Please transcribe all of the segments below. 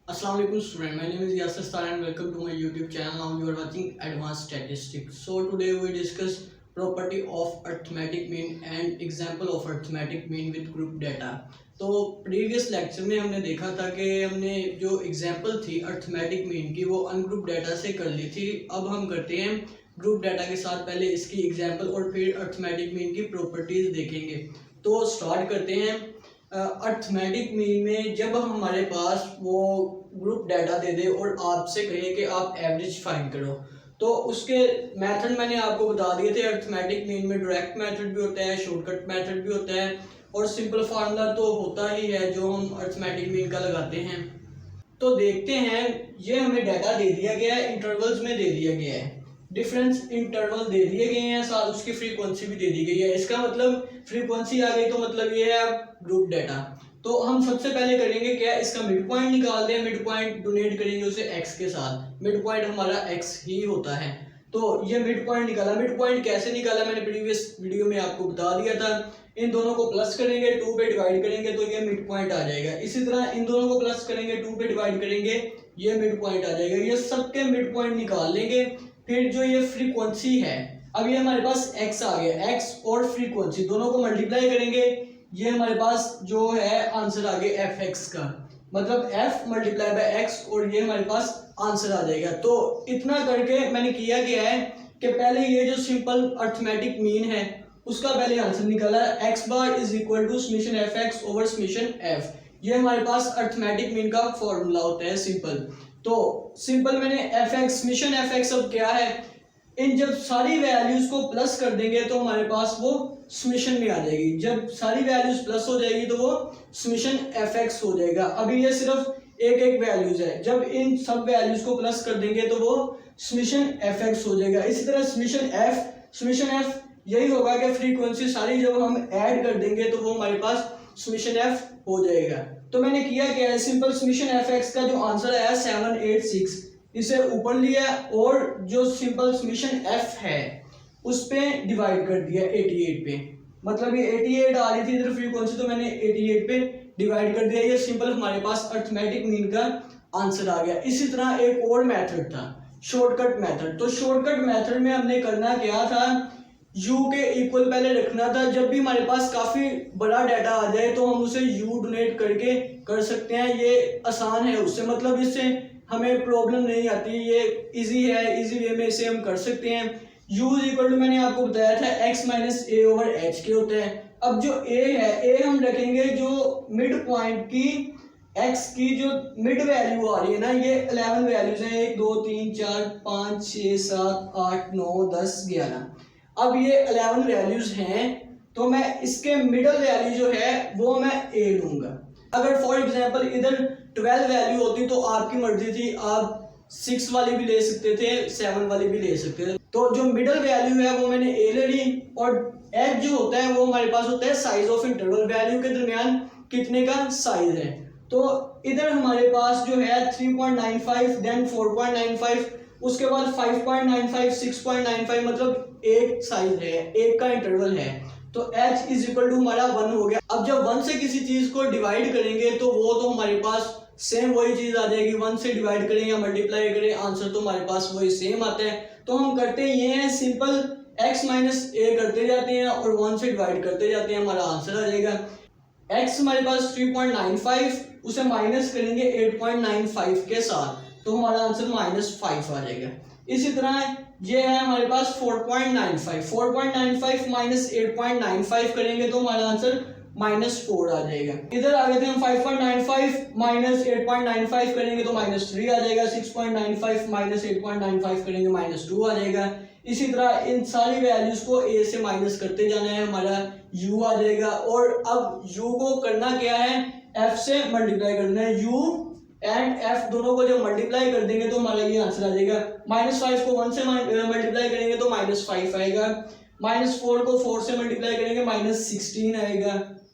Assalamu alaikum student. My name is Yasir Star and welcome to my YouTube channel. Now you are watching Advanced Statistics. So today we discuss property of arithmetic mean and example of arithmetic mean with group data. तो previous lecture में हमने देखा था कि हमने जो example थी arithmetic mean की वो अनग्रुप डाटा से कर ली थी। अब हम करते हैं ग्रुप डाटा के साथ, पहले इसकी एग्जांपल और फिर अर्थमेटिक मीन की प्रॉपर्टीज देखेंगे। तो स्टार्ट करते हैं। अर्थमेटिक मीन में जब हमारे पास वो ग्रुप डाटा दे दे और आपसे कहे कि आप एवरेज फाइंड करो, तो उसके मेथड मैंने आपको बता दिए थे। अर्थमेटिक मीन में डायरेक्ट मेथड भी होता है, शॉर्टकट मेथड भी होता है और सिंपल फार्मूला तो होता ही है जो हम अर्थमेटिक मीन का लगाते हैं। तो देखते हैं, ये हमें डाटा दे दिया गया है, इंटरवल्स में दे दिया गया है, डिफरेंस इंटरवल दे दिए गए हैं, साथ उसकी फ्रीक्वेंसी भी दे दी गई है। इसका मतलब फ्रीक्वेंसी आ गई तो मतलब ये है ग्रुप डाटा। तो हम सबसे पहले करेंगे क्या, इसका मिड पॉइंट निकाल दें। मिड पॉइंट डोनेट करेंगे उसे एक्स के साथ, मिड पॉइंट हमारा एक्स ही होता है। तो ये मिड पॉइंट निकाला। मिड पॉइंट कैसे निकाला मैंने प्रीवियस वीडियो में आपको बता दिया था। इन दोनों को प्लस करेंगे, 2 पे डिवाइड करेंगे तो ये मिड पॉइंट आ जाएगा। इसी तरह इन दोनों को प्लस करेंगे, 2 पे डिवाइड करेंगे, ये मिड पॉइंट आ जाएगा। ये सबके मिड पॉइंट निकाल लेंगे। फिर जो ये फ्रीक्वेंसी है, अब ये हमारे पास x आ गया, x और फ्रीक्वेंसी दोनों को मल्टीप्लाई करेंगे, ये हमारे पास जो है आंसर आ गया fx का, मतलब f मल्टीप्लाई बाय x और ये हमारे पास आंसर आ जाएगा। तो इतना करके मैंने किया क्या है कि पहले ये जो सिंपल अर्थमेटिक मीन है उसका पहले आंसर निकाला, x bar is equal to summation fx over summation f। ये हमारे पास अर्थमेटिक मीन का फॉर्मूला होता है सिंपल। तो सिंपल मैंने fx समेशन fx अब क्या है, इन जब सारी वैल्यूज को प्लस कर देंगे तो हमारे पास वो समेशन में आ जाएगी। जब सारी वैल्यूज प्लस हो जाएगी तो वो समेशन fx हो जाएगा। अभी ये सिर्फ एक एक वैल्यूज है, जब इन सब वैल्यूज को प्लस कर देंगे तो वो समेशन fx हो जाएगा। इसी तरह समेशन f यही होगा कि फ्रीक्वेंसी सारी जब हम ऐड कर देंगे तो वो हमारे पास समेशन f हो जाएगा। तो मैंने किया क्या है, सिंपल समेशन fx का जो आंसर आया 786, इसे ऊपर लिया और जो सिंपल समेशन f है उस पे डिवाइड कर दिया 88 पे। मतलब ये 88 आ रही थी इधर फ्रीक्वेंसी, तो मैंने 88 पे डिवाइड कर दिया। ये सिंपल हमारे पास अर्थमेटिक मीन का आंसर आ गया। इसी तरह एक और मेथड था, शॉर्टकट मेथड। तो शॉर्टकट मेथड में हमने करना क्या था, u के इक्वल पहले रखना था। जब भी हमारे पास काफी बड़ा डाटा आ जाए तो हम उसे u डोनेट करके कर सकते हैं। ये आसान है उससे, मतलब इससे हमें प्रॉब्लम नहीं आती, ये इजी है, इजी वे में इसे हम कर सकते हैं। u इज इक्वल टू मैंने आपको बताया था x माइनस ए ओवर एच के होते हैं। अब जो a है, a हम रखेंगे जो मिड पॉइंट की x की जो मिड वैल्यू आ रही है ना, ये 11 वैल्यूज हैं, 1 2 3 4 5 6 7 8 9 10 11। अब ये 11 वैल्यूज हैं तो मैं इसके मिडल वैल्यू जो है वो मैं a लूंगा। अगर फॉर एग्जांपल इधर 12 वैल्यू होती तो आपकी मर्जी थी, आप 6 वाली भी ले सकते थे, 7 वाली भी ले सकते थे। तो जो मिडल वैल्यू है वो मैंने a ले ली। और h जो होता है वो हमारे पास होता है साइज ऑफ इंटरवल, वैल्यू के दरमियान कितने का साइज है। तो इधर हमारे पास जो है 3.95, देन 4.95, उसके बाद 5.95, 6.95, मतलब एक साइज है, एक का इंटरवल है। तो h इज इक्वल टू हमारा 1 हो गया। अब जब 1 से किसी चीज को डिवाइड करेंगे तो वो तो हमारे पास सेम वही चीज आ जाएगी। 1 से डिवाइड करें या मल्टीप्लाई करें, आंसर तो हमारे पास वही सेम आता है। तो हम करते ये हैं, सिंपल x माइनस ए करते जाते हैं और 1 से डिवाइड करते जाते हैं, हमारा आंसर आ जाएगा। x हमारे पास 3.95, उसे माइनस करेंगे 8.95 के साथ तो हमारा आंसर -5 आ जाएगा। इसी तरह ये है हमारे पास 4.95 माइनस 8.95 करेंगे तो हमारा आंसर -4 आ जाएगा। इधर आ गए थे हम 5.95 माइनस 8.95 करेंगे तो -3 आ जाएगा। 6.95 माइनस 8.95 करेंगे -2 आ जाएगा। इसी तरह इन सारी वैल्यूज को a से माइनस करते जाना है, हमारा u आ जाएगा। और अब u को करना क्या है, f से मल्टीप्लाई करना है। u एंड f दोनों को जब मल्टीप्लाई कर देंगे तो हमारा ये आंसर आ जाएगा। -5 को 1 से मल्टीप्लाई करेंगे तो -5 आएगा। -4 को 4 से मल्टीप्लाई करेंगे -16 आएगा।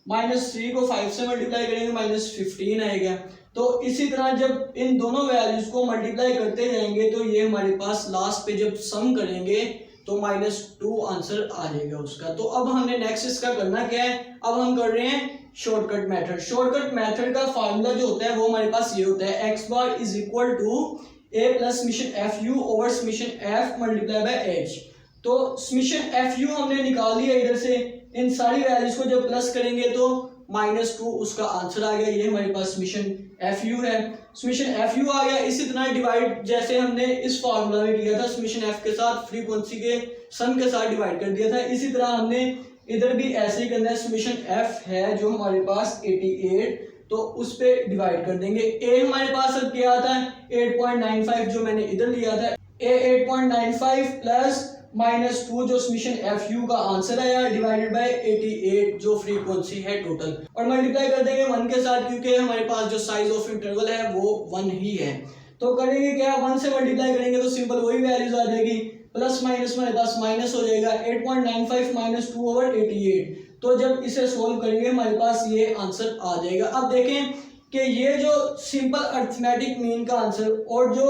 -3 को 5 से मल्टीप्लाई करेंगे -15 आएगा। तो इसी तरह जब इन दोनों वैल्यूज को मल्टीप्लाई करते जाएंगे तो ये हमारे पास लास्ट पे जब सम करेंगे तो -2 आंसर आ जाएगा उसका। तो अब हमने नेक्स्ट इसका करना क्या है, अब हम कर रहे हैं शॉर्टकट मेथड। शॉर्टकट मेथड का फार्मूला जो होता है वो हमारे पास ये होता है, X bar is equal to A plus summation F U over summation F multiply by H. तो समेशन एफ यू हमने निकाल लिया इधर से, इन सारी वैल्यूज को जब प्लस करेंगे तो -2 उसका आंसर आ गया। ये हमारे पास समेशन एफ यू है, समेशन एफ यू आ गया। इसी तरह डिवाइड जैसे हमने इस फार्मूला में किया था, समेशन एफ के साथ फ्रीक्वेंसी के सम के साथ डिवाइड कर दिया था, इसी तरह हमने इधर भी ऐसे ही करना है। समेशन एफ है जो हमारे पास 88, तो उस पे डिवाइड कर देंगे। ए हमारे पास अब क्या आता है 8.95 जो मैंने इधर लिया था, ए 8.95 प्लस -2 जो समेशन एफ यू का आंसर आया डिवाइडेड बाय 88 जो फ्रीक्वेंसी है टोटल, और मल्टीप्लाई कर देंगे 1 के साथ क्योंकि हमारे पास जो साइज ऑफ इंटरवल है वो 1 ही है। तो करेंगे क्या, 1 से मल्टीप्लाई करेंगे तो सिंपल वही वैल्यूज आ जाएगी, प्लस माइनस हमारे पास माइनस हो जाएगा, 8.95 -2 ओवर 88। तो जब इसे सोल्व करेंगे हमारे पास ये आंसर आ जाएगा। अब देखें कि ये जो सिंपल अरिथमेटिक मीन का आंसर और जो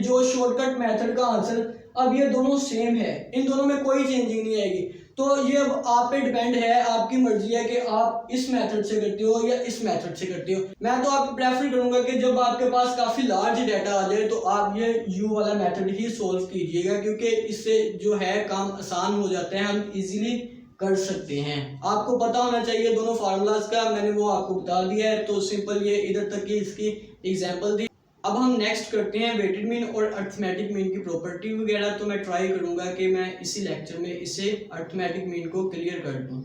जो शॉर्टकट मेथड का आंसर, अब ये दोनों सेम है, इन दोनों में कोई चेंजिंग नहीं आएगी। तो ये अब आप पे डिपेंड है, आपकी मर्जी है कि आप इस मेथड से करते हो या इस मेथड से करते हो। मैं तो आपको प्रेफर करूंगा कि जब आपके पास काफ़ी लार्ज डाटा आ जाए तो आप ये यू वाला मेथड ही सोल्व कीजिएगा, क्योंकि इससे जो है काम आसान हो जाता है, हम इजीली कर सकते हैं। आपको पता होना चाहिए दोनों फार्मूलाज का, मैंने वो आपको बता दिया है। तो सिंपल ये इधर तक की इसकी एग्जांपल दी। अब हम नेक्स्ट करते हैं वेटेड मीन और अरिथमेटिक मीन की प्रॉपर्टी वगैरह। तो मैं ट्राई करूंगा कि मैं इसी लेक्चर में इसे अरिथमेटिक मीन को क्लियर कर दूं।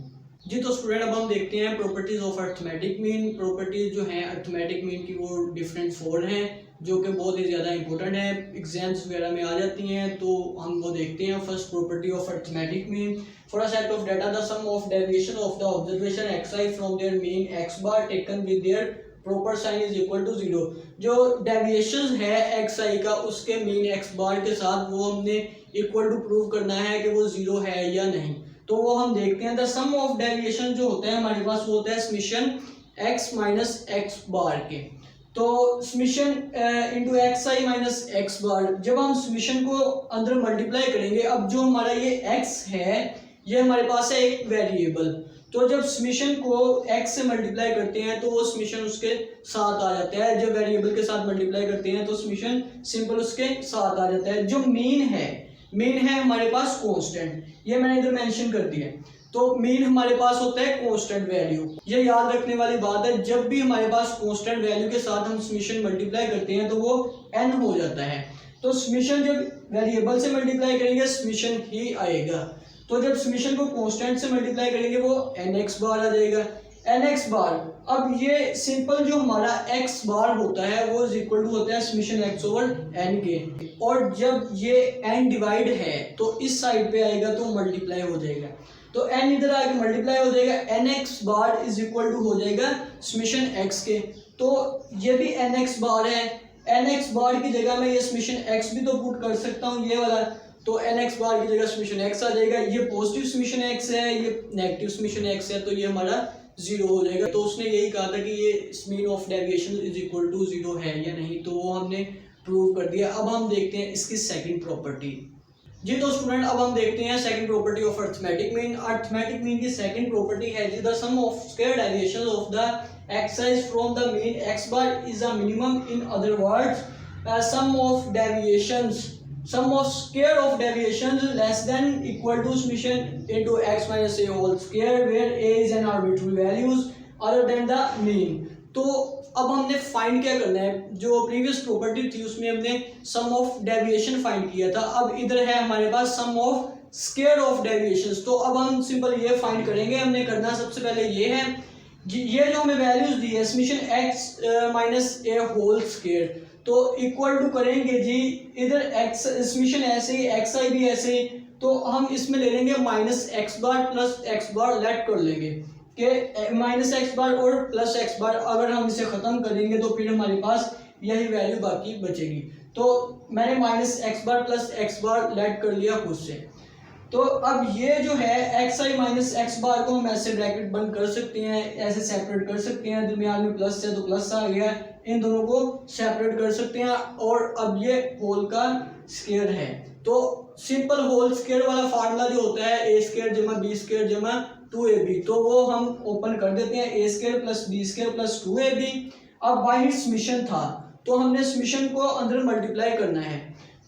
जी तो स्टूडेंट, अब हम देखते हैं properties of arithmetic mean. Properties जो हैं अरिथमेटिक मीन की वो डिफरेंट 4 हैं, जो कि बहुत ही ज़्यादा इंपॉर्टेंट है, एग्जाम्स वगैरह में आ जाती हैं। तो हम वो देखते हैं। First property of arithmetic mean, for a set of data the sum of deviation of the observation xi from their mean x bar taken with their proper sign is equal to 0। जो deviation है xi का उसके mean x बार के साथ वो हमने equal to prove करना है कि वो 0 है या नहीं। तो वो हम देखते हैं। द सम ऑफ डेविएशन जो होता है हमारे पास वो होता है summation x minus x bar के। तो summation into xi minus x bar, जब हम समेशन को अंदर मल्टीप्लाई करेंगे, अब जो हमारा ये x है ये हमारे पास है एक वेरिएबल। तो जब समेशन को x से मल्टीप्लाई करते हैं तो वो समेशन उसके साथ आ जाता है। जब वेरिएबल के साथ मल्टीप्लाई करते हैं तो समेशन सिंपल उसके साथ आ जाता है। जो मीन है हमारे पास कांस्टेंट, ये मैंने इधर मेंशन कर दिया है। तो मीन हमारे पास होता है कांस्टेंट वैल्यू। ये याद रखने वाली बात है, जब भी हमारे पास कांस्टेंट वैल्यू के साथ हम समेशन मल्टीप्लाई करते हैं तो वो n हो जाता है। तो समेशन जब वेरिएबल से मल्टीप्लाई करेंगे समेशन ही आएगा। तो जब समेशन को कांस्टेंट से मल्टीप्लाई करेंगे वो nx बार आ जाएगा, nx बार। अब ये सिंपल जो हमारा x बार होता है वो इज इक्वल टू होता है समेशन x ओवर n के, और जब ये n डिवाइड है तो इस साइड पे आएगा तो मल्टीप्लाई हो जाएगा। तो n इधर आके मल्टीप्लाई हो जाएगा, nx bar is equal to हो जाएगा समेशन x के। तो ये भी nx बार है, nx बार की जगह मैं ये समेशन x भी तो पुट कर सकता हूँ ये वाला। तो nx बार की जगह समेशन x आ जाएगा। ये पॉजिटिव समेशन x है, ये नेगेटिव समेशन x है, तो ये हमारा 0 हो जाएगा। तो उसने यही कहा था कि ये mean of deviation is equal to 0 है या नहीं, तो वो हमने प्रूव कर दिया। अब हम देखते हैं इसकी सेकंड प्रॉपर्टी। जी तो स्टूडेंट, अब हम देखते हैं second property of arithmetic mean. Arithmetic mean की सेकंड प्रॉपर्टी है जी the sum of square deviation of the xi from the mean x bar is a minimum. In other words sum of deviations, sum of square of deviations less than equal to summation into x minus a whole square where a is an arbitrary values other than the mean। तो अब हमने find क्या करना है, जो previous property थी उसमें हमने सम ऑफ डेविएशन फाइंड किया था। अब इधर है हमारे पास सम ऑफ स्क्वायर ऑफ डेविएशंस। तो अब हम सिंपल ये फाइंड करेंगे। हमने करना सबसे पहले ये है, ये जो हमें वैल्यूज दी है समेशन x माइनस ए होल स्क्वायर, तो इक्वल टू करेंगे जी इधर x समेशन ऐसे ही xi भी ऐसे ही, तो हम इसमें ले लेंगे माइनस एक्स बार प्लस एक्स बार, लेट कर लेंगे कि माइनस एक्स बार और प्लस एक्स बार। अगर हम इसे ख़त्म करेंगे तो फिर हमारे पास यही वैल्यू बाकी बचेगी। तो मैंने माइनस एक्स बार प्लस एक्स बार लेट कर लिया खुद से। तो अब ये जो है xi माइनस एक्स बार को हम ऐसे ब्रैकेट बंद कर सकते हैं, ऐसे सेपरेट कर सकते हैं, दरमियान में प्लस है तो प्लस आ गया, इन दोनों को सेपरेट कर सकते हैं। और अब ये होल का स्क्वायर है, तो सिंपल होल स्क्वायर वाला फार्मूला जो होता है a स्क्वायर जमा b स्क्वायर जमा 2ab, तो वो हम ओपन कर देते हैं, a square plus b square plus 2ab। अब बाहर समीशन था तो हमने समीशन को अंदर मल्टीप्लाई करना है,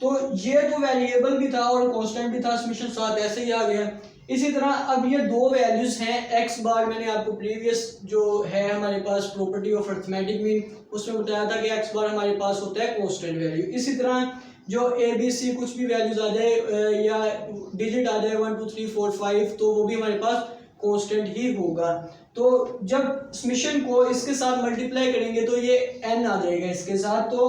तो ये जो वेरिएबल भी था और कांस्टेंट भी था समीशन साथ ऐसे ही आ गया। इसी तरह अब ये दो वैल्यूज हैं एक्स बार, मैंने आपको प्रीवियस जो है हमारे पास प्रॉपर्टी ऑफ अरिथमेटिक मीन उसमें बताया था कि एक्स बार हमारे पास होता है कांस्टेंट वैल्यू। इसी तरह जो ए बी सी कुछ भी वैल्यूज आ जाए या डिजिट आ जाए 1 2 3 4 5 तो वो भी हमारे पास कांस्टेंट ही होगा। तो जब समीशन को इसके साथ मल्टीप्लाई करेंगे तो ये n आ जाएगा इसके साथ। तो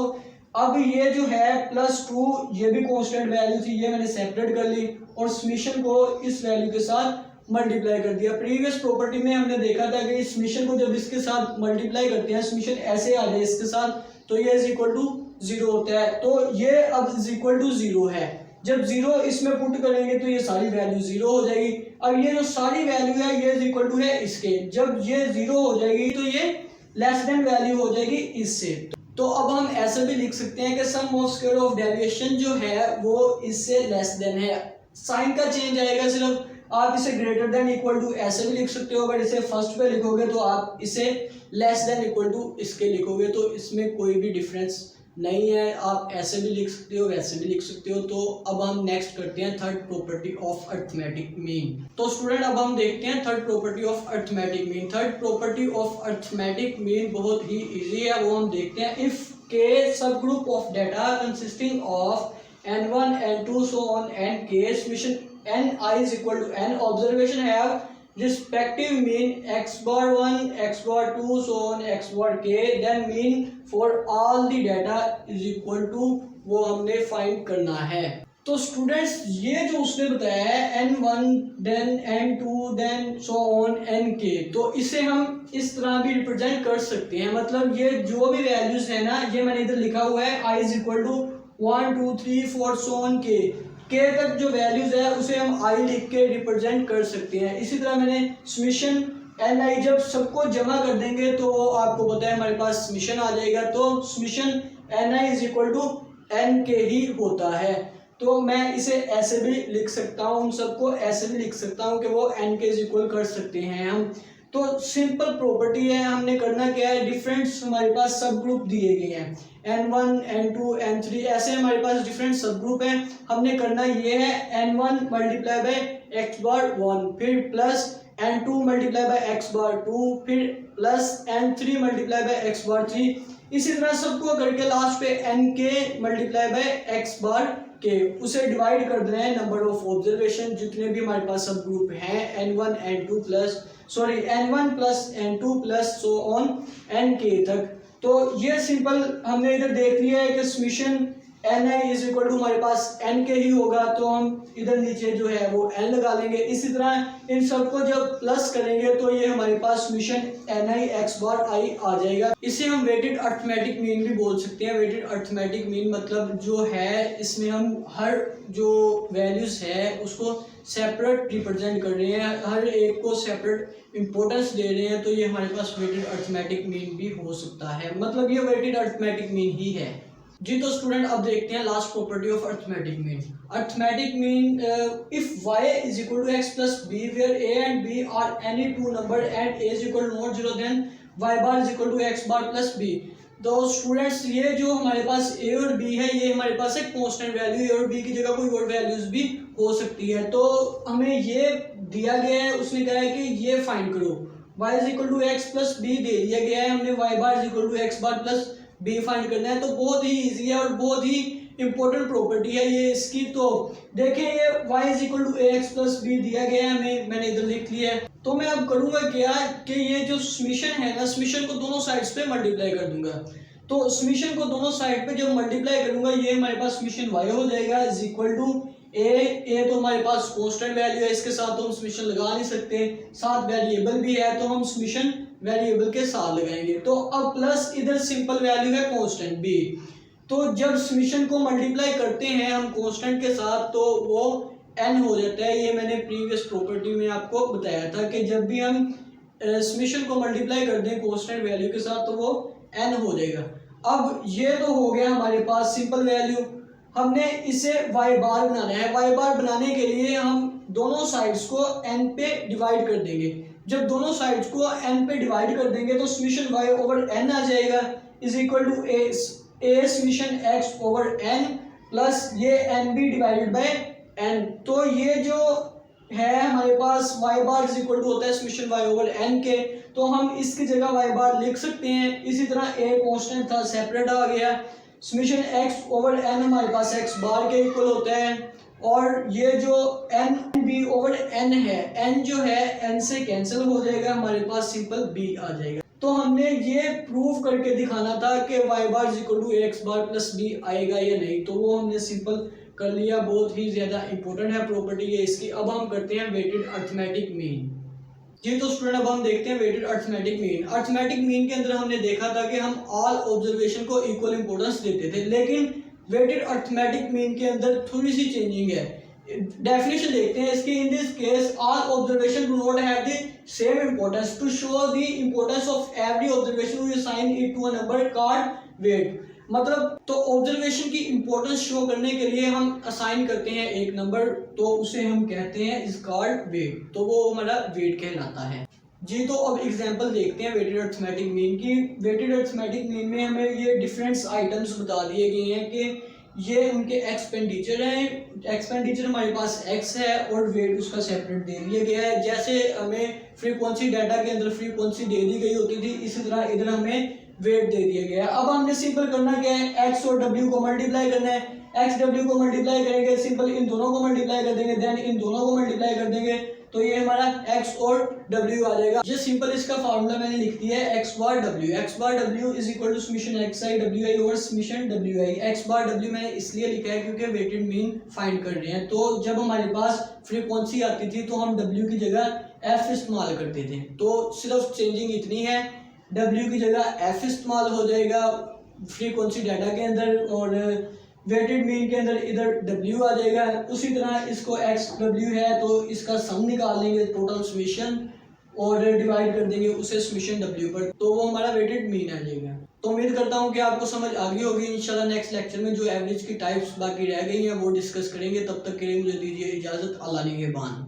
अब ये जो है +2 ये भी कांस्टेंट वैल्यू थी, ये मैंने सेपरेट कर ली और समीशन को इस वैल्यू के साथ मल्टीप्लाई कर दिया। प्रीवियस प्रॉपर्टी में हमने देखा था कि समीशन को जब इसके साथ मल्टीप्लाई करते हैं समीशन ऐसे आ जाए इसके साथ तो ये इज इक्वल टू 0 होता है। तो ये अब इज इक्वल टू 0 है, जब 0 इसमें पुट करेंगे तो ये सारी वैल्यू 0 हो जाएगी। अब ये जो सारी वैल्यू है ये इज इक्वल टू है इसके, जब ये 0 हो जाएगी तो ये लेस देन वैल्यू हो जाएगी इससे। तो अब हम ऐसे भी लिख सकते हैं कि सम ऑफ स्क्वायर ऑफ डेविएशन जो है वो इससे लेस देन है, साइन का चेंज आएगा सिर्फ। आप इसे ग्रेटर देन इक्वल टू ऐसे भी लिख सकते हो, अगर इसे फर्स्ट पे लिखोगे तो आप इसे लेस देन इक्वल टू इसके लिखोगे तो इसमें कोई भी डिफरेंस नहीं है, आप ऐसे भी लिख सकते हो वैसे भी लिख सकते हो। तो अब हम नेक्स्ट करते हैं third property of arithmetic mean. तो स्टूडेंट अब हम देखते हैं third property of arithmetic mean. Third property of arithmetic mean बहुत ही इजी है, वो हम देखते हैं। इफ के सब group of data consisting of n1 n2 so on n k summation ni is equal to n observation have respective mean x bar 1 x bar 2 so on x bar k, then mean for all the data is equal to वो हमने find करना है। तो students ये जो उसने बताया है n1 then n2 then so on nk, तो इसे हम इस तरह भी रिप्रेजेंट कर सकते हैं। मतलब ये जो भी वैल्यूज है ना, ये मैंने इधर लिखा हुआ है i is equal to 1 2 3 4 so on k तक जो वैल्यूज है उसे हम i लिख के रिप्रेजेंट कर सकते हैं। इसी तरह मैंने समीशन ni जब सबको जमा कर देंगे तो आपको पता है हमारे पास समीशन आ जाएगा, तो summation ni is equal to n के ही होता है। तो मैं इसे ऐसे भी लिख सकता हूँ, उन सबको ऐसे भी लिख सकता हूँ कि वो n के इज इक्वल कर सकते हैं हम। तो सिंपल प्रॉपर्टी है, हमने करना क्या है, डिफरेंट हमारे पास सब ग्रुप दिए गए हैं n1 n2 n3 ऐसे हमारे पास डिफरेंट सब ग्रुप हैं। हमने करना ये है n1 मल्टीप्लाई बाय x बार 1, फिर plus n2 multiply by x बार 2, फिर plus n3 multiply by x बार 3। इसी तरह सबको करके लास्ट पे nk मल्टीप्लाई बाय x बार के उसे डिवाइड कर देना है नंबर ऑफ ऑब्जर्वेशन जितने भी हमारे पास सब ग्रुप हैं n1 n2 plus n1 plus n2 plus so on nk तक। तो ये सिंपल हमने इधर देख लिया है कि summation ni is equal to हमारे पास n के ही होगा, तो हम इधर नीचे जो है वो n लगा लेंगे। इसी तरह इन सबको जब प्लस करेंगे तो ये हमारे पास summation ni x bar i आ जाएगा। इसे हम वेटेड अरिथमेटिक मीन भी बोल सकते हैं। वेटेड अरिथमेटिक मीन मतलब जो है इसमें हम हर जो वैल्यूज है उसको सेपरेट रिप्रेजेंट कर रहे हैं, हर एक को सेपरेट इंपॉर्टेंस दे रहे हैं, तो ये हमारे पास वेटेड अरिथमेटिक मीन भी हो सकता है। मतलब ये वेटेड अरिथमेटिक मीन ही है जी। तो स्टूडेंट अब देखते हैं last property of arithmetic mean. Arithmetic mean if y is equal to x plus b where a and b are any two number and a is equal to not 0 then y bar is equal to x bar plus b। तो students ये जो हमारे पास a और b है ये हमारे पास एक constant value, a और b की जगह कोई और वैल्यूज भी हो सकती है। तो हमें ये दिया गया है, उसने कहा है कि ये फाइंड करो, y is equal to x plus b दे दिया गया है, हमने y bar is equal to x bar plus b find करना है। तो बहुत ही इजी है और बहुत ही इंपॉर्टेंट प्रॉपर्टी है ये इसकी। तो देखें ये y is equal to ax plus b दिया गया है हमें, मैंने इधर लिख लिया है। तो मैं अब करूंगा क्या कि ये जो समीशन है ना, समीशन को दोनों साइड्स पे मल्टीप्लाई कर दूंगा। तो समीशन को दोनों साइड पे जब मल्टीप्लाई करूंगा ये हमारे पास समीशन y हो जाएगा इज इक्वल टू a तो हमारे पास कांस्टेंट वैल्यू है, इसके साथ तो हम समीशन लगा नहीं सकते, साथ वेरिएबल भी है तो हम समीशन वेरिएबल के साथ लगाएंगे। तो अब प्लस इधर सिंपल वैल्यू है कांस्टेंट b। तो जब समीशन को मल्टीप्लाई करते हैं हम कांस्टेंट के साथ तो वो n हो जाता है। ये मैंने प्रीवियस प्रॉपर्टी में आपको बताया था कि जब भी हम समीशन को मल्टीप्लाई कर दें कांस्टेंट वैल्यू के साथ तो वो n हो जाएगा। अब ये तो हो गया हमारे पास सिंपल वैल्यू, हमने इसे y बार बनाना है। y बार बनाने के लिए हम दोनों साइड्स को n पे डिवाइड कर देंगे। जब दोनों साइड्स को n पे डिवाइड कर देंगे तो समीशन y ओवर n आ जाएगा is equal to a summation x over n plus ये n भी डिवाइडेड बाय n। तो ये जो है हमारे पास y bar is equal to होता है समीशन y ओवर n के, तो हम इसकी जगह y बार लिख सकते हैं। इसी तरह a कांस्टेंट था सेपरेट आ गया, समीशन x ओवर n हमारे पास x बार के इक्वल होता है, और ये जो n b ओवर n है, n जो है n से कैंसिल हो जाएगा, हमारे पास सिंपल b आ जाएगा। तो हमने ये प्रूव करके दिखाना था कि y bar is equal to x bar plus b आएगा या नहीं, तो वो हमने सिंपल कर लिया। बहुत ही ज़्यादा इंपॉर्टेंट है प्रॉपर्टी ये इसकी। अब हम करते हैं वेटेड अरिथमेटिक मीन। जी तो स्टूडेंट अब हम देखते हैं weighted arithmetic mean. Arithmetic mean के अंदर हमने देखा था कि हम ऑल ऑब्जर्वेशन को इक्वल इंपॉर्टेंस देते थे, लेकिन वेटेड अरिथमेटिक मीन के अंदर थोड़ी सी चेंजिंग है। डेफिनेशन देखते हैं इसकी। In this case all observation do not have the same importance. To show the importance of every observation we assign it to a number called weight. मतलब तो observation की इंपॉर्टेंस शो करने के लिए हम असाइन करते हैं एक नंबर, तो उसे हम कहते हैं इज कॉल्ड वेट, तो वो हमारा वेट कहलाता है। जी तो अब एग्जांपल देखते हैं वेटेड अरिथमेटिक मीन की। वेटेड अरिथमेटिक मीन में हमें ये डिफरेंट आइटम्स बता दिए गए हैं कि ये उनके एक्सपेंडिचर हैं। एक्सपेंडिचर हमारे पास x है और वेट उसका सेपरेट दे दिया गया है। जैसे हमें फ्रीक्वेंसी डाटा के अंदर फ्रीक्वेंसी दे दी गई होती थी, इसी तरह इधर हमें वेट दे दिया गया है। अब हमने सिंपल करना क्या है, x और w को मल्टीप्लाई करना है। x w को मल्टीप्लाई करेंगे, सिंपल इन दोनों को मल्टीप्लाई कर देंगे, देन इन दोनों को मल्टीप्लाई कर देंगे, तो ये हमारा x और w आ जाएगा। ये सिंपल इसका फार्मूला मैंने लिख दिया है x bar w is equal to summation xi wi over summation wi। x bar w मैंने इसलिए लिखा है क्योंकि वेटेड मीन फाइंड कर रहे हैं। तो जब हमारे पास फ्रीक्वेंसी आती थी तो हम w की जगह f इस्तेमाल करते थे, तो सिर्फ चेंजिंग इतनी है, w की जगह f इस्तेमाल हो जाएगा फ्रीक्वेंसी डाटा के अंदर, और वेटेड मीन के अंदर इधर w आ जाएगा। उसी तरह इसको x w है तो इसका सम निकाल लेंगे टोटल समीशन और डिवाइड कर देंगे उसे समीशन w पर, तो वो हमारा वेटेड मीन आ जाएगा। तो उम्मीद करता हूँ कि आपको समझ आ गई होगी। इंशाल्लाह नेक्स्ट लेक्चर में जो एवरेज की टाइप्स बाकी रह गई हैं वो डिस्कस करेंगे। तब तक के लिए मुझे दीजिए इजाज़त। अल्लाह निगहबान।